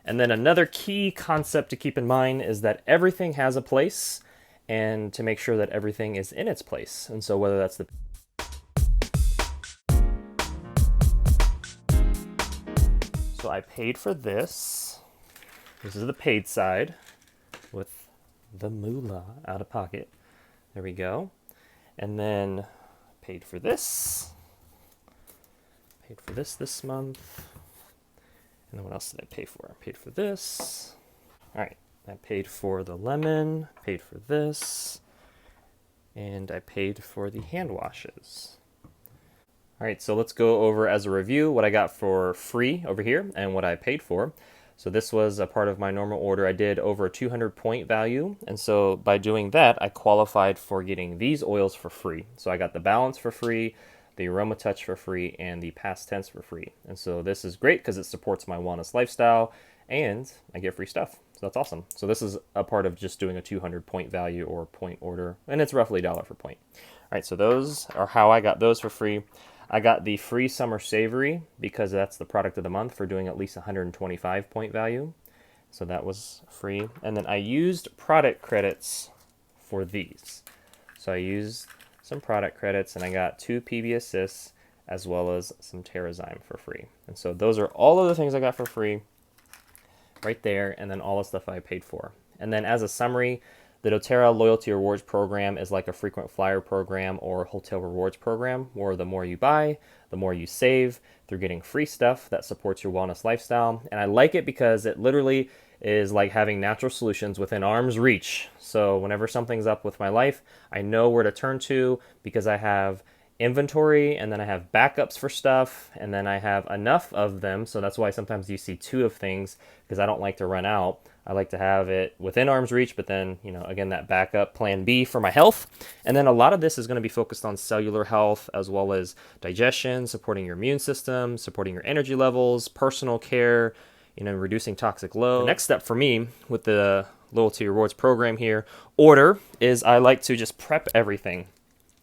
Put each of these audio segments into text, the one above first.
And then another key concept to keep in mind is that everything has a place, and to make sure that everything is in its place. And so whether that's the So I paid for this. This is the paid side with the moolah out of pocket. There we go. And then paid for this. Paid for this month. And then what else did I pay for? I paid for this. All right. I paid for the lemon, paid for this, and I paid for the hand washes. All right, so let's go over as a review what I got for free over here and what I paid for. So this was a part of my normal order. I did over a 200 point value, and so by doing that, I qualified for getting these oils for free. So I got the Balance for free, the AromaTouch for free, and the PastTense for free. And so this is great because it supports my wellness lifestyle, and I get free stuff. So that's awesome. So this is a part of just doing a 200 point value or point order, and it's roughly $1 per point. All right, so those are how I got those for free. I got the free Summer Savory because that's the product of the month for doing at least 125 point value. So that was free. And then I used product credits for these. So I used some product credits and I got 2 PB Assists as well as some TerraZyme for free. And so those are all of the things I got for free right there, and then all the stuff I paid for. And then as a summary, the doTERRA Loyalty Rewards Program is like a frequent flyer program or hotel rewards program, where the more you buy, the more you save through getting free stuff that supports your wellness lifestyle. And I like it because it literally is like having natural solutions within arm's reach. So whenever something's up with my life, I know where to turn to because I have inventory, and then I have backups for stuff, and then I have enough of them. So that's why sometimes you see 2 of things, because I don't like to run out. I like to have it within arm's reach, but then, you know, again, that backup plan B for my health. And then a lot of this is going to be focused on cellular health as well as digestion, supporting your immune system, supporting your energy levels, personal care, you know, reducing toxic load. The next step for me with the Loyalty Rewards program here, is I like to just prep everything.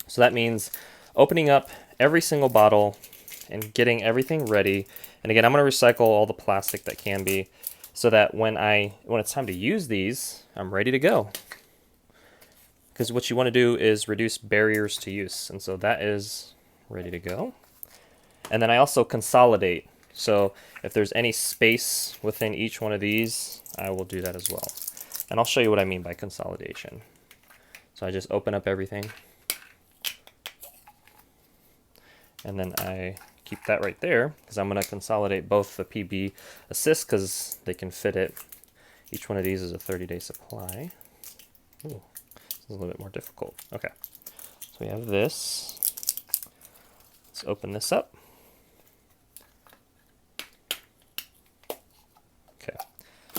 So that means opening up every single bottle and getting everything ready. And again, I'm going to recycle all the plastic that can be, so that when it's time to use these, I'm ready to go. Because what you want to do is reduce barriers to use. And so that is ready to go. And then I also consolidate. So if there's any space within each one of these, I will do that as well. And I'll show you what I mean by consolidation. So I just open up everything. And then I keep that right there because I'm going to consolidate both the PB Assists because they can fit it. Each one of these is a 30-day supply. Ooh, this is a little bit more difficult. Okay, so we have this. Let's open this up. Okay,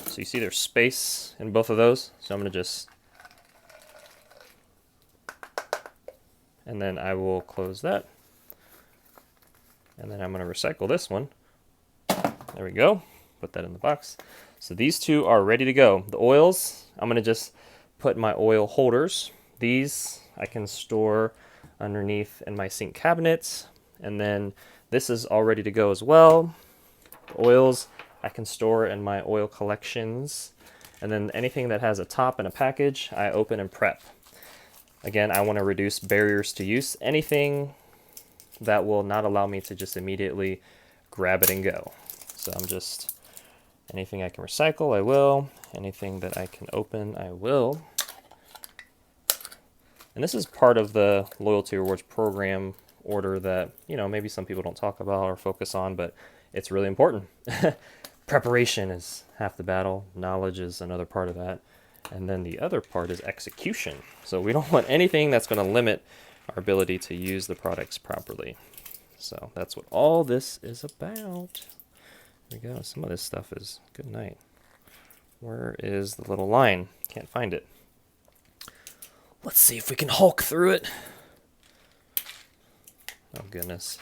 so you see there's space in both of those. So I'm going to just, and then I will close that. And then I'm going to recycle this one. There we go. Put that in the box. So these 2 are ready to go. The oils, I'm going to just put my oil holders. These I can store underneath in my sink cabinets. And then this is all ready to go as well. The oils I can store in my oil collections. And then anything that has a top and a package, I open and prep. Again, I want to reduce barriers to use. Anything that will not allow me to just immediately grab it and go. So I'm just, anything I can recycle, I will. Anything that I can open, I will. And this is part of the Loyalty Rewards program order that, you know, maybe some people don't talk about or focus on, but it's really important. Preparation is half the battle. Knowledge is another part of that. And then the other part is execution. So we don't want anything that's going to limit our ability to use the products properly. So that's what all this is about. There we go. Some of this stuff is good night. Where is the little line? Can't find it. Let's see if we can Hulk through it. Oh goodness.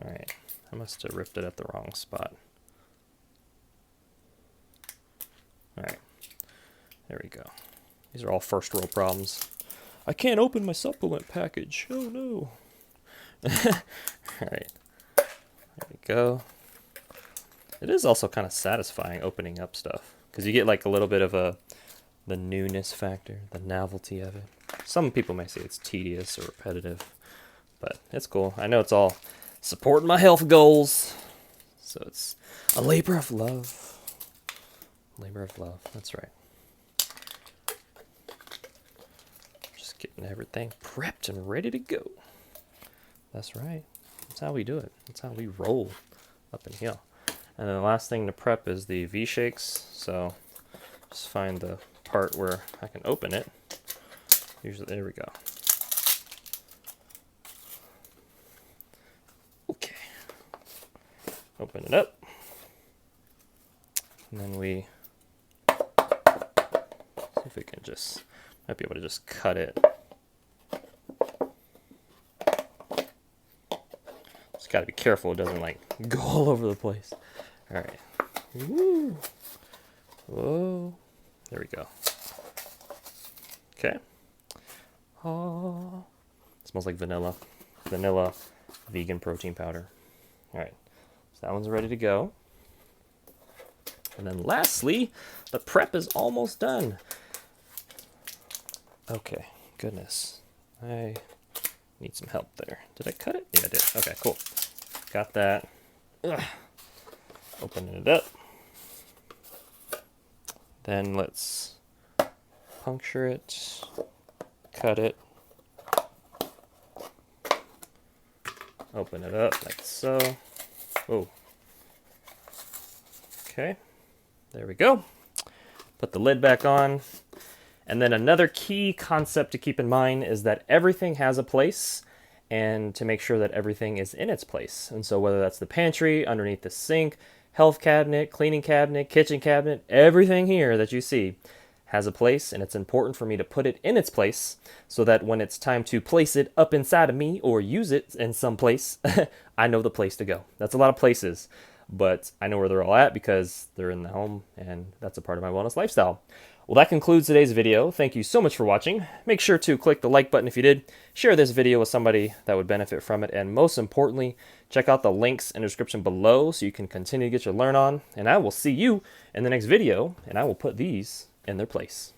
All right. I must have ripped it at the wrong spot. All right. There we go. These are all first world problems. I can't open my supplement package. Oh no. Alright. There we go. It is also kind of satisfying opening up stuff because you get like a little bit of the newness factor, the novelty of it. Some people may say it's tedious or repetitive, but it's cool. I know it's all supporting my health goals, so it's a labor of love. Labor of love, that's right. Just getting everything prepped and ready to go. That's right. That's how we do it. That's how we roll up in here. And then the last thing to prep is the V shakes. So just find the part where I can open it. Usually, there we go. Okay. Open it up. And then we see if we can just, might be able to just cut it. Just gotta be careful it doesn't like go all over the place. All right. Woo. Whoa. There we go. Okay. Oh, smells like vanilla. Vanilla vegan protein powder. All right. So that one's ready to go. And then lastly, the prep is almost done. Okay. Goodness. I need some help there. Did I cut it? Yeah, I did. Okay, cool. Got that. Ugh. Opening it up. Then let's puncture it, cut it, open it up like so. Oh. Okay, there we go. Put the lid back on. And then another key concept to keep in mind is that everything has a place, and to make sure that everything is in its place. And so whether that's the pantry, underneath the sink, health cabinet, cleaning cabinet, kitchen cabinet, everything here that you see has a place, and it's important for me to put it in its place so that when it's time to place it up inside of me or use it in some place, I know the place to go. That's a lot of places, but I know where they're all at because they're in the home, and that's a part of my wellness lifestyle. Well, that concludes today's video. Thank you so much for watching. Make sure to click the like button if you did, share this video with somebody that would benefit from it, and most importantly, check out the links in the description below so you can continue to get your learn on, and I will see you in the next video, and I will put these in their place.